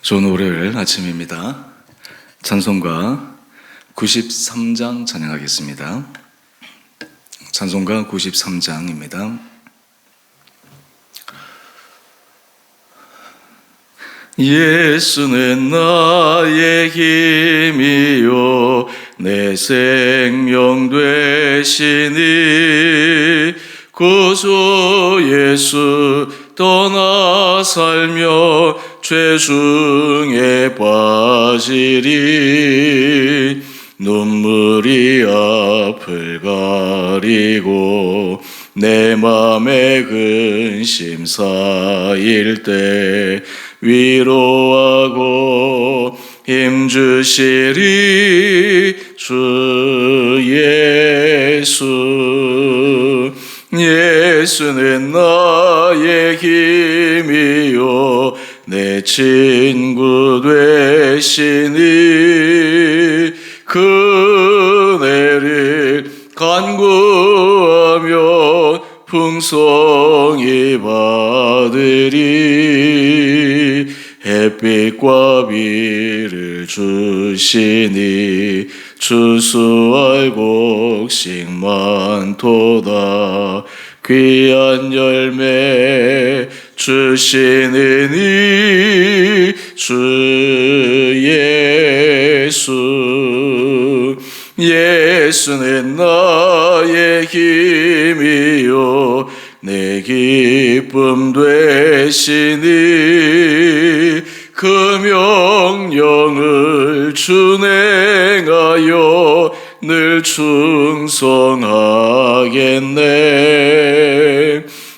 좋은 월요일 아침입니다. 찬송가 93장 찬양하겠습니다. 찬송가 93장입니다. 예수는 나의 힘이요 내 생명 되시니 구주 예수 떠나 살며 죄중에 빠지리 눈물이 앞을 가리고 내 맘에 근심 쌓일 때 위로하고 힘주시리 주 예수. 예수는 나의 힘이요 내 친구 되시니 그네를 간구하며 풍성히 받으리 햇빛과 비를 주시니 추수할 곡식 많도다 귀한 열매 주시느니 주 예수. 예수는 나의 힘이요 내 기쁨 되시니 그 명령을 준행하여 늘 충성하겠네.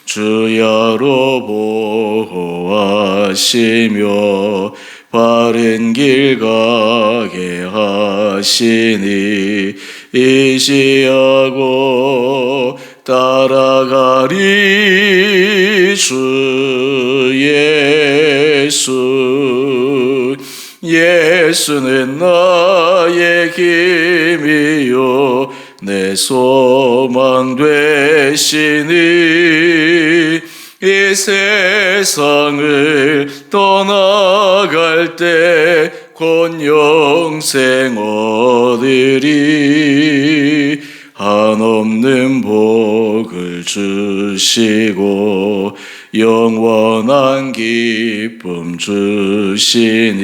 주야로 보호하시며 바른 길 가게 하시니 의지하고 따라가리 주 예수. 예수는 나의 힘이요 내 소망 되시니 이 세상을 떠나갈 때 곧 영생 얻으리 한없는 복을 주시고 영원한 기쁨 주시니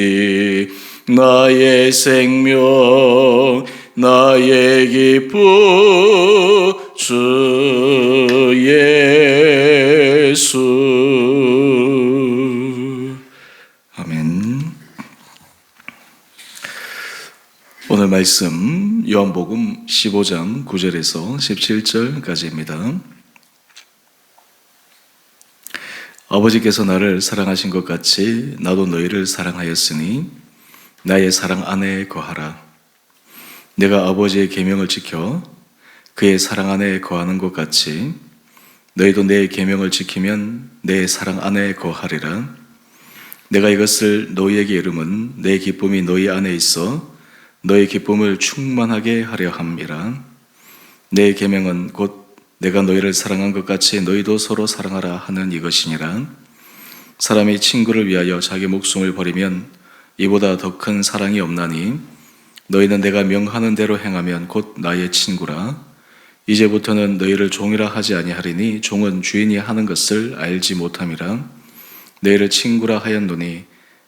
나의 생명 나의 기쁨 주 예수. 아멘. 오늘 말씀 요한복음 15장 9절에서 17절까지입니다. 아버지께서 나를 사랑하신 것 같이 나도 너희를 사랑하였으니 나의 사랑 안에 거하라. 내가 아버지의 계명을 지켜 그의 사랑 안에 거하는 것 같이 너희도 내 계명을 지키면 내 사랑 안에 거하리라. 내가 이것을 너희에게 이름은 내 기쁨이 너희 안에 있어 너희 기쁨을 충만하게 하려 함이라. 내 계명은 곧 내가 너희를 사랑한 것 같이 너희도 서로 사랑하라 하는 이것이니라. 사람이 친구를 위하여 자기 목숨을 버리면 이보다 더 큰 사랑이 없나니 너희는 내가 명하는 대로 행하면 곧 나의 친구라. 이제부터는 너희를 종이라 하지 아니하리니 종은 주인이 하는 것을 알지 못함이라. 너희를 친구라 하였노니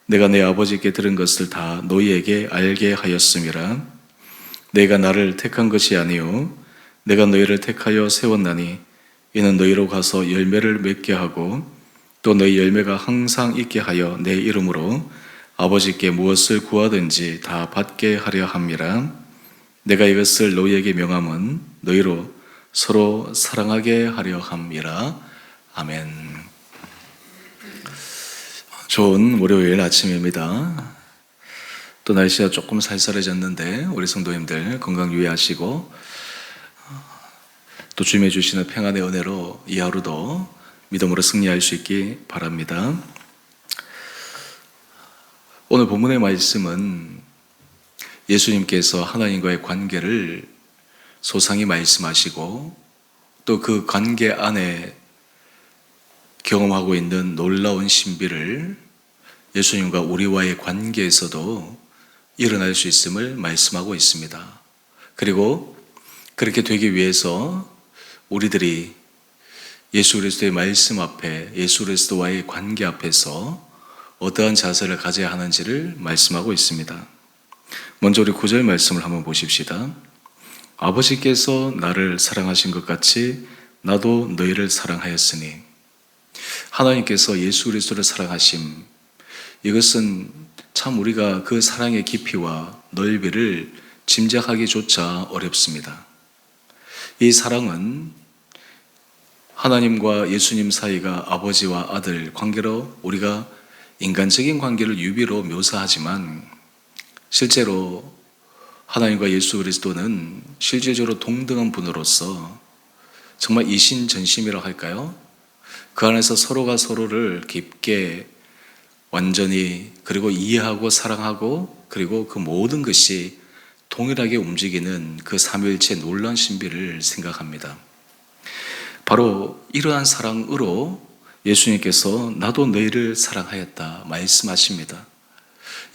내가 내 아버지께 들은 것을 다 너희에게 알게 하였음이라. 내가 나를 택한 것이 아니요 내가 너희를 택하여 세웠나니 이는 너희로 가서 열매를 맺게 하고 또 너희 열매가 항상 있게 하여 내 이름으로 아버지께 무엇을 구하든지 다 받게 하려 함이라. 내가 이것을 너희에게 명함은 너희로 서로 사랑하게 하려 함이라. 아멘. 좋은 월요일 아침입니다. 또 날씨가 조금 쌀쌀해졌는데 우리 성도님들 건강 유의하시고 또 주님의 주시는 평안의 은혜로 이 하루도 믿음으로 승리할 수 있기 바랍니다. 오늘 본문의 말씀은 예수님께서 하나님과의 관계를 소상히 말씀하시고 또 그 관계 안에 경험하고 있는 놀라운 신비를 예수님과 우리와의 관계에서도 일어날 수 있음을 말씀하고 있습니다. 그리고 그렇게 되기 위해서 우리들이 예수 그리스도의 말씀 앞에, 예수 그리스도와의 관계 앞에서 어떠한 자세를 가져야 하는지를 말씀하고 있습니다. 먼저 우리 9절 말씀을 한번 보십시다. 아버지께서 나를 사랑하신 것 같이 나도 너희를 사랑하였으니. 하나님께서 예수 그리스도를 사랑하심, 이것은 참 우리가 그 사랑의 깊이와 넓이를 짐작하기조차 어렵습니다. 이 사랑은 하나님과 예수님 사이가 아버지와 아들 관계로 우리가 인간적인 관계를 유비로 묘사하지만 실제로 하나님과 예수 그리스도는 실질적으로 동등한 분으로서 정말 이신전심이라고 할까요? 그 안에서 서로가 서로를 깊게 완전히 그리고 이해하고 사랑하고 그리고 그 모든 것이 동일하게 움직이는 그 삼위일체 놀라운 신비를 생각합니다. 바로 이러한 사랑으로 예수님께서 나도 너희를 사랑하였다 말씀하십니다.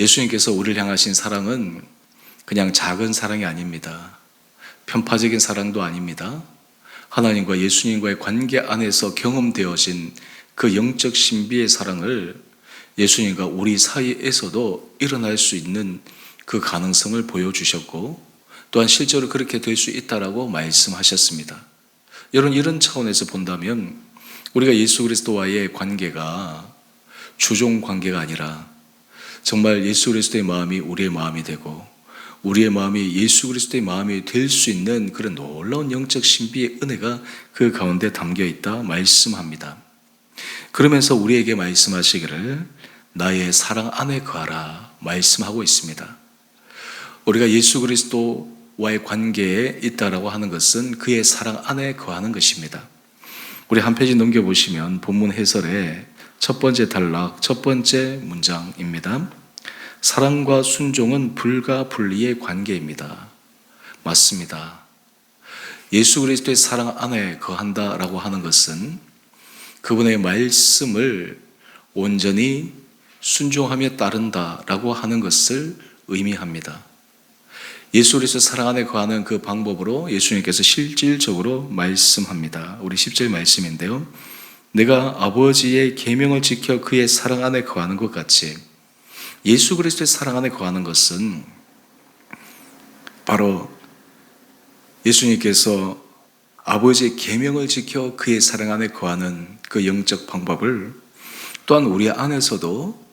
예수님께서 우리를 향하신 사랑은 그냥 작은 사랑이 아닙니다. 편파적인 사랑도 아닙니다. 하나님과 예수님과의 관계 안에서 경험되어진 그 영적 신비의 사랑을 예수님과 우리 사이에서도 일어날 수 있는 그 가능성을 보여주셨고 또한 실제로 그렇게 될 수 있다라고 말씀하셨습니다. 여러분, 이런 차원에서 본다면 우리가 예수 그리스도와의 관계가 주종 관계가 아니라 정말 예수 그리스도의 마음이 우리의 마음이 되고 우리의 마음이 예수 그리스도의 마음이 될 수 있는 그런 놀라운 영적 신비의 은혜가 그 가운데 담겨 있다 말씀합니다. 그러면서 우리에게 말씀하시기를 나의 사랑 안에 거하라 말씀하고 있습니다. 우리가 예수 그리스도와의 관계에 있다라고 하는 것은 그의 사랑 안에 거하는 것입니다. 우리 한 페이지 넘겨보시면 본문 해설의 첫 번째 단락, 첫 번째 문장입니다. 사랑과 순종은 불가 분리의 관계입니다. 맞습니다. 예수 그리스도의 사랑 안에 거한다라고 하는 것은 그분의 말씀을 온전히 순종하며 따른다라고 하는 것을 의미합니다. 예수 그리스도 사랑 안에 거하는 그 방법으로 예수님께서 실질적으로 말씀합니다. 우리 10절 말씀인데요. 내가 아버지의 계명을 지켜 그의 사랑 안에 거하는 것 같이 예수 그리스도의 사랑 안에 거하는 것은 바로 예수님께서 아버지의 계명을 지켜 그의 사랑 안에 거하는 그 영적 방법을 또한 우리 안에서도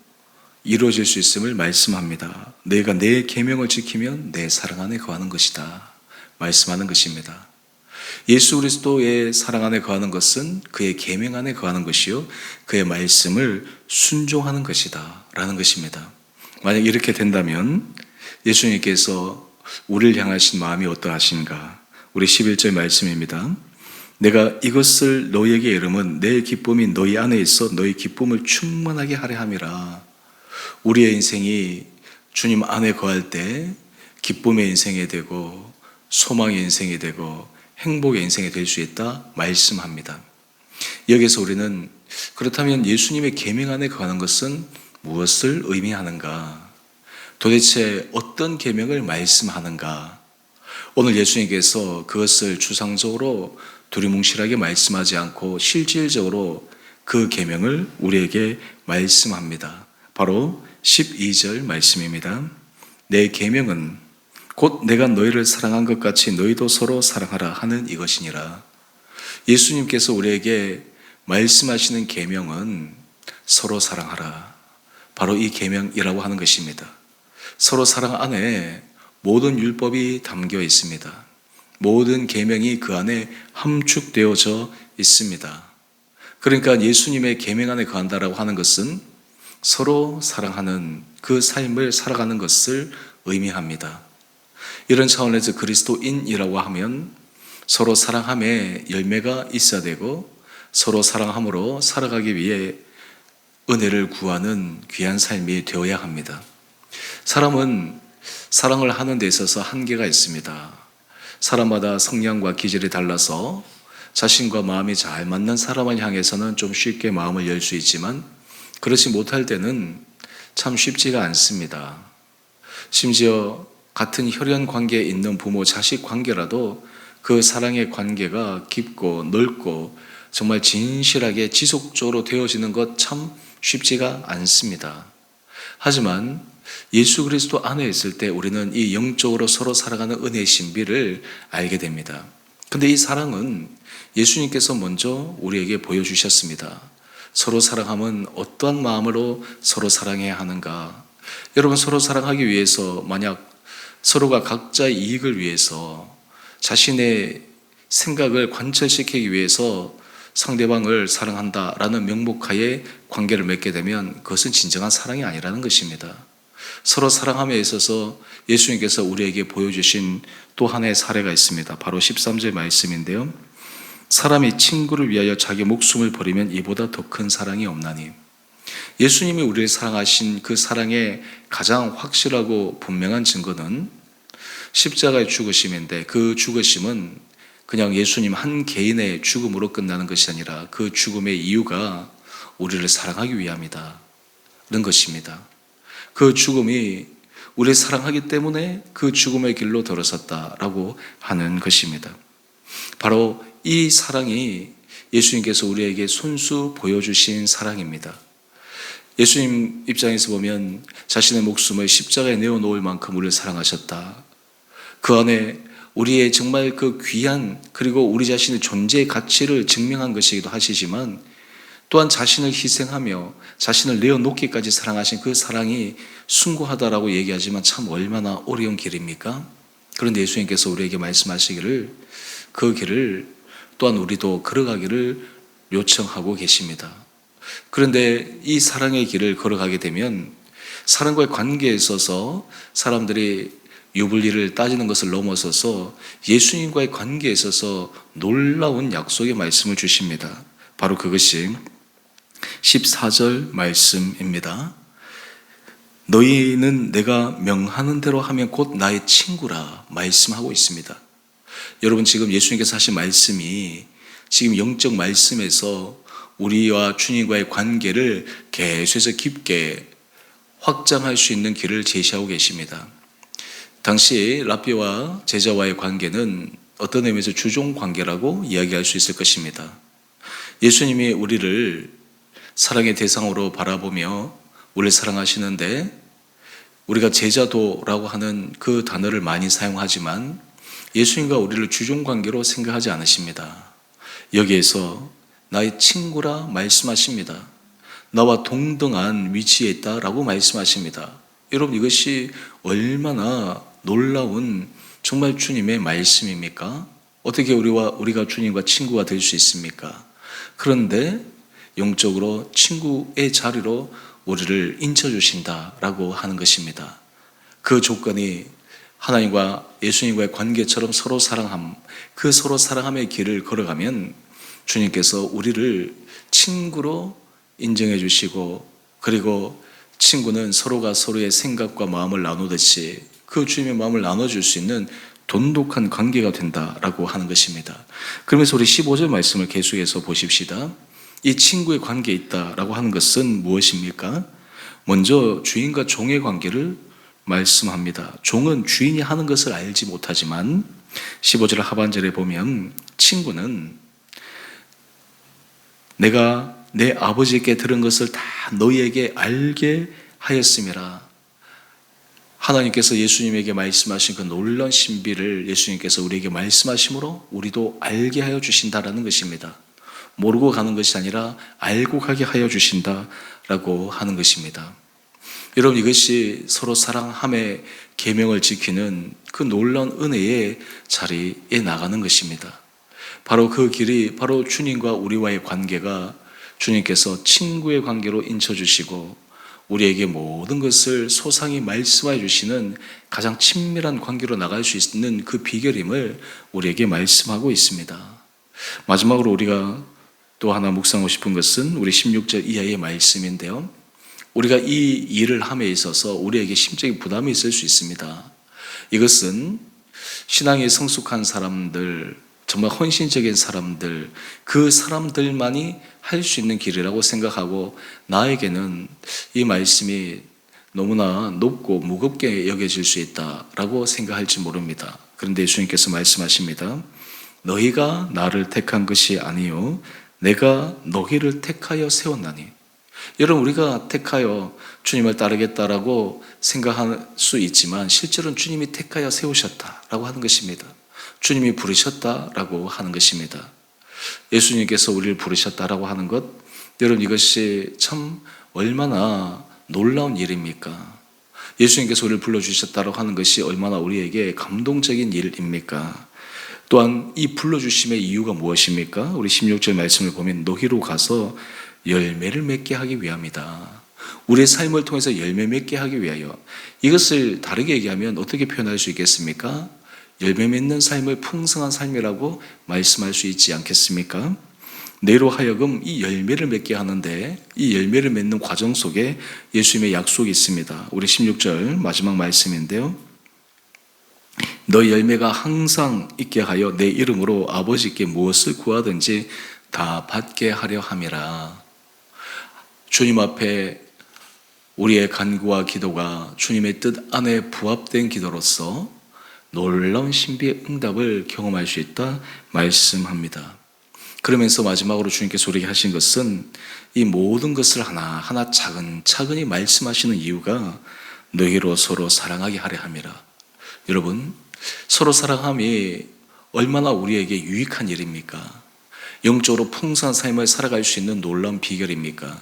이루어질 수 있음을 말씀합니다. 내가 내 계명을 지키면 내 사랑 안에 거하는 것이다 말씀하는 것입니다. 예수 그리스도의 사랑 안에 거하는 것은 그의 계명 안에 거하는 것이요 그의 말씀을 순종하는 것이다 라는 것입니다. 만약 이렇게 된다면 예수님께서 우리를 향하신 마음이 어떠하신가? 우리 11절 말씀입니다. 내가 이것을 너희에게 이름은 내 기쁨이 너희 안에 있어 너희 기쁨을 충만하게 하려 함이라. 우리의 인생이 주님 안에 거할 때 기쁨의 인생이 되고 소망의 인생이 되고 행복의 인생이 될 수 있다 말씀합니다. 여기서 우리는 그렇다면 예수님의 계명 안에 거하는 것은 무엇을 의미하는가? 도대체 어떤 계명을 말씀하는가? 오늘 예수님께서 그것을 추상적으로 두리뭉실하게 말씀하지 않고 실질적으로 그 계명을 우리에게 말씀합니다. 바로 12절 말씀입니다. 내 계명은 곧 내가 너희를 사랑한 것 같이 너희도 서로 사랑하라 하는 이것이니라. 예수님께서 우리에게 말씀하시는 계명은 서로 사랑하라. 바로 이 계명이라고 하는 것입니다. 서로 사랑 안에 모든 율법이 담겨 있습니다. 모든 계명이 그 안에 함축되어져 있습니다. 그러니까 예수님의 계명 안에 거한다라고 하는 것은 서로 사랑하는 그 삶을 살아가는 것을 의미합니다. 이런 차원에서 그리스도인이라고 하면 서로 사랑함에 열매가 있어야 되고 서로 사랑함으로 살아가기 위해 은혜를 구하는 귀한 삶이 되어야 합니다. 사람은 사랑을 하는 데 있어서 한계가 있습니다. 사람마다 성향과 기질이 달라서 자신과 마음이 잘 맞는 사람을 향해서는 좀 쉽게 마음을 열 수 있지만 그렇지 못할 때는 참 쉽지가 않습니다. 심지어 같은 혈연 관계에 있는 부모 자식 관계라도 그 사랑의 관계가 깊고 넓고 정말 진실하게 지속적으로 되어지는 것 참 쉽지가 않습니다. 하지만 예수 그리스도 안에 있을 때 우리는 이 영적으로 서로 살아가는 은혜의 신비를 알게 됩니다. 근데 이 사랑은 예수님께서 먼저 우리에게 보여주셨습니다. 서로 사랑하면 어떠한 마음으로 서로 사랑해야 하는가? 여러분, 서로 사랑하기 위해서 만약 서로가 각자의 이익을 위해서 자신의 생각을 관철시키기 위해서 상대방을 사랑한다라는 명목하에 관계를 맺게 되면 그것은 진정한 사랑이 아니라는 것입니다. 서로 사랑함에 있어서 예수님께서 우리에게 보여주신 또 하나의 사례가 있습니다. 바로 13절 말씀인데요. 사람이 친구를 위하여 자기 목숨을 버리면 이보다 더 큰 사랑이 없나니. 예수님이 우리를 사랑하신 그 사랑의 가장 확실하고 분명한 증거는 십자가의 죽으심인데, 그 죽으심은 그냥 예수님 한 개인의 죽음으로 끝나는 것이 아니라 그 죽음의 이유가 우리를 사랑하기 위함이다 는 것입니다. 그 죽음이 우리를 사랑하기 때문에 그 죽음의 길로 들어섰다라고 하는 것입니다. 바로 이 사랑이 예수님께서 우리에게 손수 보여주신 사랑입니다. 예수님 입장에서 보면 자신의 목숨을 십자가에 내어놓을 만큼 우리를 사랑하셨다. 그 안에 우리의 정말 그 귀한, 그리고 우리 자신의 존재의 가치를 증명한 것이기도 하시지만, 또한 자신을 희생하며 자신을 내어놓기까지 사랑하신 그 사랑이 숭고하다라고 얘기하지만 참 얼마나 어려운 길입니까? 그런데 예수님께서 우리에게 말씀하시기를 그 길을 또한 우리도 걸어가기를 요청하고 계십니다. 그런데 이 사랑의 길을 걸어가게 되면 사랑과의 관계에 있어서 사람들이 유불리를 따지는 것을 넘어서서 예수님과의 관계에 있어서 놀라운 약속의 말씀을 주십니다. 바로 그것이 14절 말씀입니다. 너희는 내가 명하는 대로 하면 곧 나의 친구라 말씀하고 있습니다. 여러분, 지금 예수님께서 하신 말씀이 지금 영적 말씀에서 우리와 주님과의 관계를 계속해서 깊게 확장할 수 있는 길을 제시하고 계십니다. 당시 랍비와 제자와의 관계는 어떤 의미에서 주종 관계라고 이야기할 수 있을 것입니다. 예수님이 우리를 사랑의 대상으로 바라보며 우리를 사랑하시는데, 우리가 제자도라고 하는 그 단어를 많이 사용하지만 예수님과 우리를 주종 관계로 생각하지 않으십니다. 여기에서 나의 친구라 말씀하십니다. 나와 동등한 위치에 있다라고 말씀하십니다. 여러분, 이것이 얼마나 놀라운 정말 주님의 말씀입니까? 어떻게 우리가 주님과 친구가 될 수 있습니까? 그런데 영적으로 친구의 자리로 우리를 인쳐주신다라고 하는 것입니다. 그 조건이 하나님과 예수님과의 관계처럼 서로 사랑함, 그 서로 사랑함의 길을 걸어가면 주님께서 우리를 친구로 인정해 주시고, 그리고 친구는 서로가 서로의 생각과 마음을 나누듯이 그 주님의 마음을 나눠줄 수 있는 돈독한 관계가 된다라고 하는 것입니다. 그러면서 우리 15절 말씀을 계속해서 보십시다. 이 친구의 관계에 있다라고 하는 것은 무엇입니까? 먼저 주인과 종의 관계를 말씀합니다. 종은 주인이 하는 것을 알지 못하지만 15절 하반절에 보면 친구는 내가 내 아버지께 들은 것을 다 너희에게 알게 하였음이라. 하나님께서 예수님에게 말씀하신 그 놀라운 신비를 예수님께서 우리에게 말씀하심으로 우리도 알게 하여 주신다라는 것입니다. 모르고 가는 것이 아니라 알고 가게 하여 주신다라고 하는 것입니다. 여러분, 이것이 서로 사랑함의 계명을 지키는 그 놀라운 은혜의 자리에 나가는 것입니다. 바로 그 길이 바로 주님과 우리와의 관계가 주님께서 친구의 관계로 인쳐주시고 우리에게 모든 것을 소상히 말씀해 주시는 가장 친밀한 관계로 나갈 수 있는 그 비결임을 우리에게 말씀하고 있습니다. 마지막으로 우리가 또 하나 묵상하고 싶은 것은 우리 16절 이하의 말씀인데요. 우리가 이 일을 함에 있어서 우리에게 심적인 부담이 있을 수 있습니다. 이것은 신앙에 성숙한 사람들, 정말 헌신적인 사람들, 그 사람들만이 할 수 있는 길이라고 생각하고 나에게는 이 말씀이 너무나 높고 무겁게 여겨질 수 있다라고 생각할지 모릅니다. 그런데 예수님께서 말씀하십니다. 너희가 나를 택한 것이 아니요 내가 너희를 택하여 세웠나니. 여러분, 우리가 택하여 주님을 따르겠다라고 생각할 수 있지만 실제로는 주님이 택하여 세우셨다라고 하는 것입니다. 주님이 부르셨다라고 하는 것입니다. 예수님께서 우리를 부르셨다라고 하는 것, 여러분, 이것이 참 얼마나 놀라운 일입니까? 예수님께서 우리를 불러주셨다고 하는 것이 얼마나 우리에게 감동적인 일입니까? 또한 이 불러주심의 이유가 무엇입니까? 우리 16절 말씀을 보면 너희로 가서 열매를 맺게 하기 위함이다. 우리의 삶을 통해서 열매 맺게 하기 위하여. 이것을 다르게 얘기하면 어떻게 표현할 수 있겠습니까? 열매 맺는 삶을 풍성한 삶이라고 말씀할 수 있지 않겠습니까? 내로 하여금 이 열매를 맺게 하는데 이 열매를 맺는 과정 속에 예수님의 약속이 있습니다. 우리 16절 마지막 말씀인데요. 너 열매가 항상 있게 하여 내 이름으로 아버지께 무엇을 구하든지 다 받게 하려 함이라. 주님 앞에 우리의 간구와 기도가 주님의 뜻 안에 부합된 기도로서 놀라운 신비의 응답을 경험할 수 있다 말씀합니다. 그러면서 마지막으로 주님께서 우리에게 하신 것은 이 모든 것을 하나하나 차근차근히 말씀하시는 이유가 너희로 서로 사랑하게 하려 함이라. 여러분, 서로 사랑함이 얼마나 우리에게 유익한 일입니까? 영적으로 풍성한 삶을 살아갈 수 있는 놀라운 비결입니까?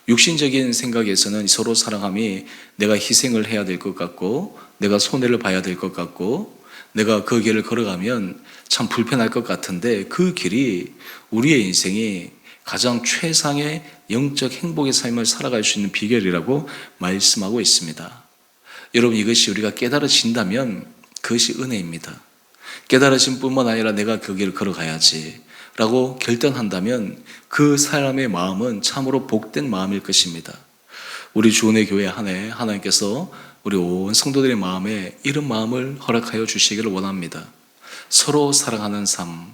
육신적인 생각에서는 서로 사랑함이 내가 희생을 해야 될 것 같고 내가 손해를 봐야 될 것 같고 내가 그 길을 걸어가면 참 불편할 것 같은데 그 길이 우리의 인생이 가장 최상의 영적 행복의 삶을 살아갈 수 있는 비결이라고 말씀하고 있습니다. 여러분, 이것이 우리가 깨달아진다면 그것이 은혜입니다. 깨달아진 뿐만 아니라 내가 그 길을 걸어가야지 라고 결단한다면 그 사람의 마음은 참으로 복된 마음일 것입니다. 우리 주은혜 교회 한 해 하나님께서 우리 온 성도들의 마음에 이런 마음을 허락하여 주시기를 원합니다. 서로 사랑하는 삶,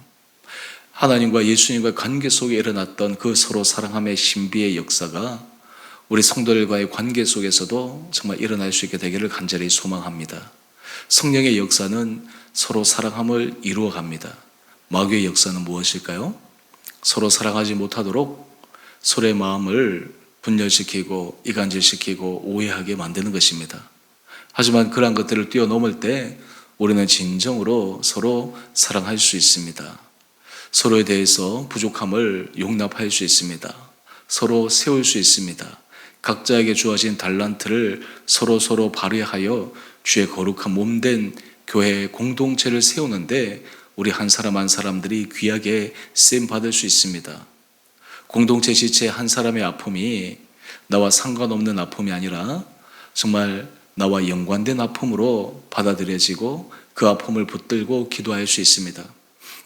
하나님과 예수님과의 관계 속에 일어났던 그 서로 사랑함의 신비의 역사가 우리 성도들과의 관계 속에서도 정말 일어날 수 있게 되기를 간절히 소망합니다. 성령의 역사는 서로 사랑함을 이루어갑니다. 마귀의 역사는 무엇일까요? 서로 사랑하지 못하도록 서로의 마음을 분열시키고 이간질시키고 오해하게 만드는 것입니다. 하지만 그러한 것들을 뛰어넘을 때 우리는 진정으로 서로 사랑할 수 있습니다. 서로에 대해서 부족함을 용납할 수 있습니다. 서로 세울 수 있습니다. 각자에게 주어진 달란트를 서로 발휘하여 주의 거룩한 몸된 교회 공동체를 세우는데 우리 한 사람 한 사람들이 귀하게 쓰임 받을 수 있습니다. 공동체 지체 한 사람의 아픔이 나와 상관없는 아픔이 아니라 정말 나와 연관된 아픔으로 받아들여지고 그 아픔을 붙들고 기도할 수 있습니다.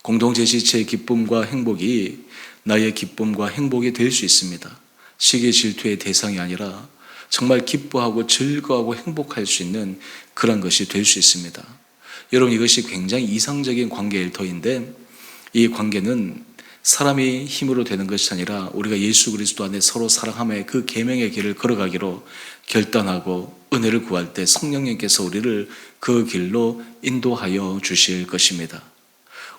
공동체 지체의 기쁨과 행복이 나의 기쁨과 행복이 될 수 있습니다. 시기 질투의 대상이 아니라 정말 기뻐하고 즐거워하고 행복할 수 있는 그런 것이 될 수 있습니다. 여러분, 이것이 굉장히 이상적인 관계의 일터인데 이 관계는 사람이 힘으로 되는 것이 아니라 우리가 예수 그리스도 안에 서로 사랑함의 그 계명의 길을 걸어가기로 결단하고 은혜를 구할 때 성령님께서 우리를 그 길로 인도하여 주실 것입니다.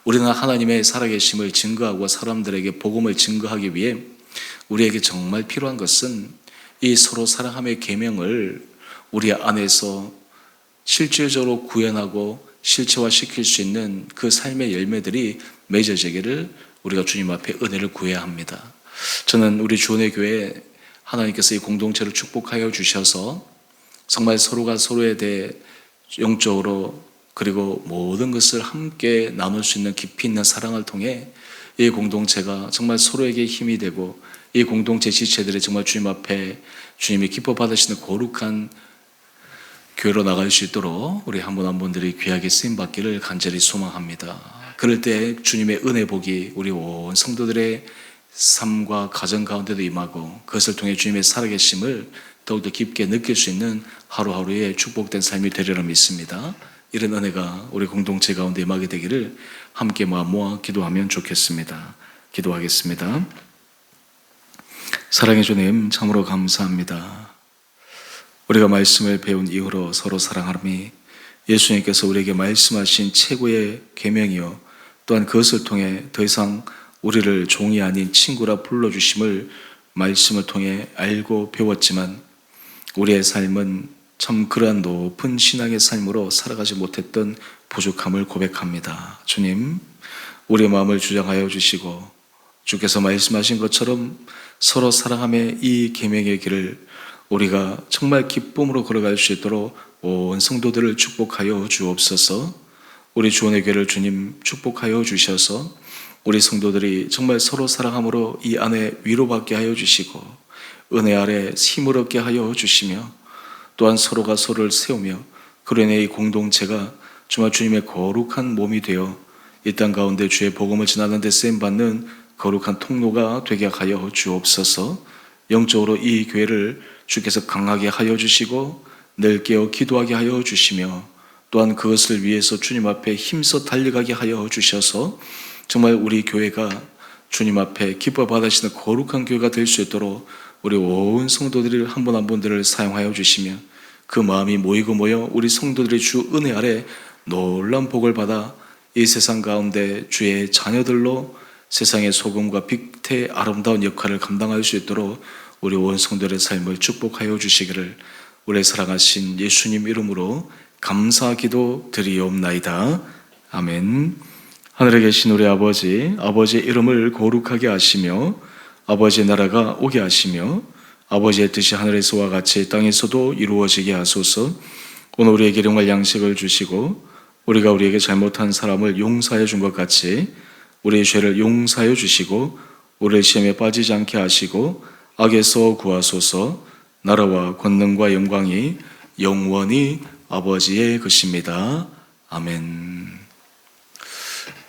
우리는 하나님의 살아계심을 증거하고 사람들에게 복음을 증거하기 위해 우리에게 정말 필요한 것은 이 서로 사랑함의 계명을 우리 안에서 실질적으로 구현하고 실체화시킬 수 있는 그 삶의 열매들이 맺어지기를 우리가 주님 앞에 은혜를 구해야 합니다. 저는 우리 주은혜 교회 하나님께서 이 공동체를 축복하여 주셔서 정말 서로가 서로에 대해 영적으로 그리고 모든 것을 함께 나눌 수 있는 깊이 있는 사랑을 통해 이 공동체가 정말 서로에게 힘이 되고 이 공동체 지체들이 정말 주님 앞에 주님이 기뻐 받으시는 거룩한 교회로 나갈 수 있도록 우리 한 분 한 분들이 귀하게 쓰임 받기를 간절히 소망합니다. 그럴 때 주님의 은혜 복이 우리 온 성도들의 삶과 가정 가운데도 임하고 그것을 통해 주님의 살아계심을 더욱더 깊게 느낄 수 있는 하루하루의 축복된 삶이 되리라 믿습니다. 이런 은혜가 우리 공동체 가운데 임하게 되기를 함께 마음 모아 기도하면 좋겠습니다. 기도하겠습니다. 사랑해 주님, 참으로 감사합니다. 우리가 말씀을 배운 이후로 서로 사랑하람이 예수님께서 우리에게 말씀하신 최고의 계명이요 또한 그것을 통해 더 이상 우리를 종이 아닌 친구라 불러주심을 말씀을 통해 알고 배웠지만 우리의 삶은 참 그러한 높은 신앙의 삶으로 살아가지 못했던 부족함을 고백합니다. 주님, 우리의 마음을 주장하여 주시고 주께서 말씀하신 것처럼 서로 사랑함의 이 계명의 길을 우리가 정말 기쁨으로 걸어갈 수 있도록 온 성도들을 축복하여 주옵소서. 우리 주원의 교회를 주님 축복하여 주셔서 우리 성도들이 정말 서로 사랑함으로 이 안에 위로받게 하여 주시고 은혜 아래 힘을 얻게 하여 주시며 또한 서로가 서로를 세우며 그로 인해 이 공동체가 정말 주님의 거룩한 몸이 되어 이 땅 가운데 주의 복음을 전하는 데 쓰임받는 거룩한 통로가 되게 하여 주옵소서. 영적으로 이 교회를 주께서 강하게 하여 주시고 늘 깨어 기도하게 하여 주시며 또한 그것을 위해서 주님 앞에 힘써 달려가게 하여 주셔서 정말 우리 교회가 주님 앞에 기뻐 받으시는 거룩한 교회가 될 수 있도록 우리 온 성도들을 한 분 한 분들을 사용하여 주시며 그 마음이 모이고 모여 우리 성도들의 주 은혜 아래 놀라운 복을 받아 이 세상 가운데 주의 자녀들로 세상의 소금과 빛의 아름다운 역할을 감당할 수 있도록 우리 온 성도들의 삶을 축복하여 주시기를 우리 사랑하신 예수님 이름으로 감사기도 드리옵나이다. 아멘. 하늘에 계신 우리 아버지, 아버지의 이름을 거룩하게 하시며 아버지의 나라가 오게 하시며 아버지의 뜻이 하늘에서와 같이 땅에서도 이루어지게 하소서. 오늘 우리에게 일용할 양식을 주시고 우리가 우리에게 잘못한 사람을 용서해 준 것 같이 우리의 죄를 용서하여 주시고 우리를 시험에 빠지지 않게 하시고 악에서 구하소서. 나라와 권능과 영광이 영원히 아버지의 것입니다. 아멘.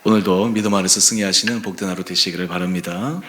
오늘도 믿음 안에서 승리하시는 복된 하루 되시기를 바랍니다.